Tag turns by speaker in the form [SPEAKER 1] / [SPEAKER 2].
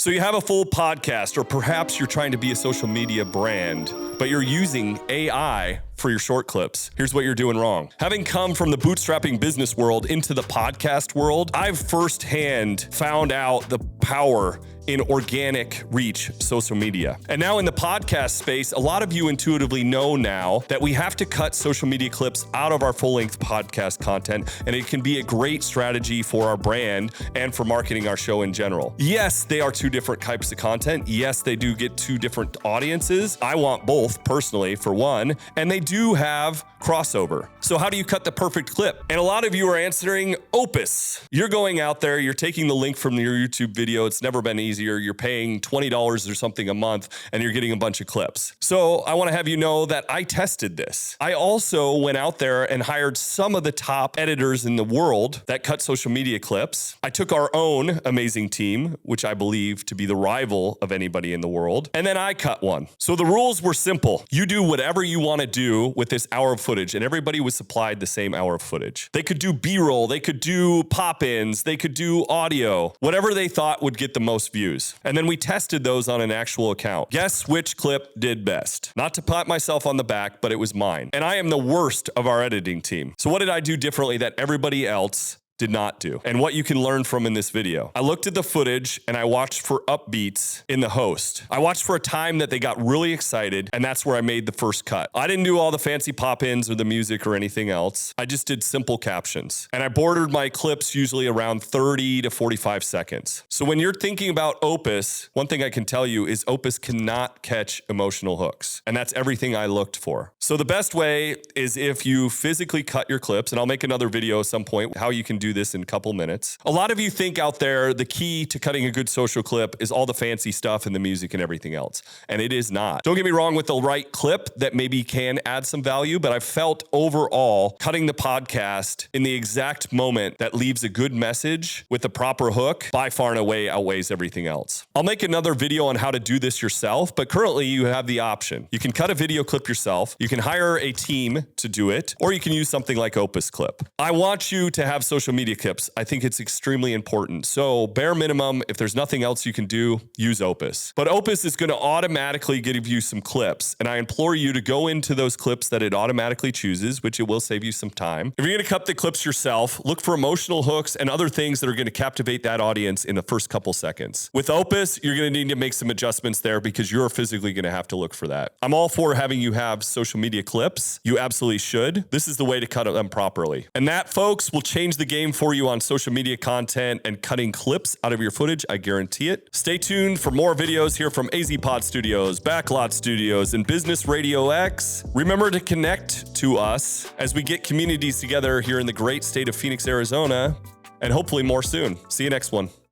[SPEAKER 1] So you have a full podcast, or perhaps you're trying to be a social media brand, but you're using AI for your short clips. Here's what you're doing wrong. Having come from the bootstrapping business world into the podcast world, I've firsthand found out the power in organic reach social media. And now in the podcast space, a lot of you intuitively know now that we have to cut social media clips out of our full-length podcast content, and it can be a great strategy for our brand and for marketing our show in general. Yes, they are two different types of content. Yes, they do get two different audiences. I want both personally, for one, and they do have crossover. So how do you cut the perfect clip? And a lot of you are answering Opus. You're going out there, you're taking the link from your YouTube video. It's never been easier. You're paying $20 or something a month, and you're getting a bunch of clips. So I want to have you know that I tested this. I also went out there and hired some of the top editors in the world that cut social media clips. I took our own amazing team, which I believe to be the rival of anybody in the world, and then I cut one. So the rules were simple. You do whatever you want to do with this hour of footage, and everybody was supplied the same hour of footage. They could do B-roll, they could do pop-ins, they could do audio, whatever they thought would get the most views. And then we tested those on an actual account. Guess which clip did best? Not to pat myself on the back, but it was mine. And I am the worst of our editing team. So what did I do differently that everybody else did not do, and what you can learn from in this video? I looked at the footage and I watched for upbeats in the host. I watched for a time that they got really excited, and that's where I made the first cut. I didn't do all the fancy pop-ins or the music or anything else. I just did simple captions, and I bordered my clips usually around 30 to 45 seconds. So when you're thinking about Opus, one thing I can tell you is Opus cannot catch emotional hooks, and that's everything I looked for. So the best way is if you physically cut your clips, and I'll make another video at some point how you can do this in a couple minutes. A lot of you think out there the key to cutting a good social clip is all the fancy stuff and the music and everything else, and it is not. Don't get me wrong, with the right clip that maybe can add some value, but I've felt overall cutting the podcast in the exact moment that leaves a good message with the proper hook by far and away outweighs everything else. I'll make another video on how to do this yourself, but currently you have the option. You can cut a video clip yourself, you can hire a team to do it, or you can use something like Opus Clip. I want you to have social media clips. I think it's extremely important. So bare minimum, if there's nothing else you can do, use Opus. But Opus is going to automatically give you some clips, and I implore you to go into those clips that it automatically chooses, which it will save you some time. If you're going to cut the clips yourself, look for emotional hooks and other things that are going to captivate that audience in the first couple seconds. With Opus, you're going to need to make some adjustments there because you're physically going to have to look for that. I'm all for having you have social media clips. You absolutely should. This is the way to cut them properly. And that, folks, will change the game for you on social media content and cutting clips out of your footage. I guarantee it. Stay tuned for more videos here from AZ Pod Studios, Backlot Studios, and Business Radio X. Remember to connect to us as we get communities together here in the great state of Phoenix, Arizona, and hopefully more soon. See you next one.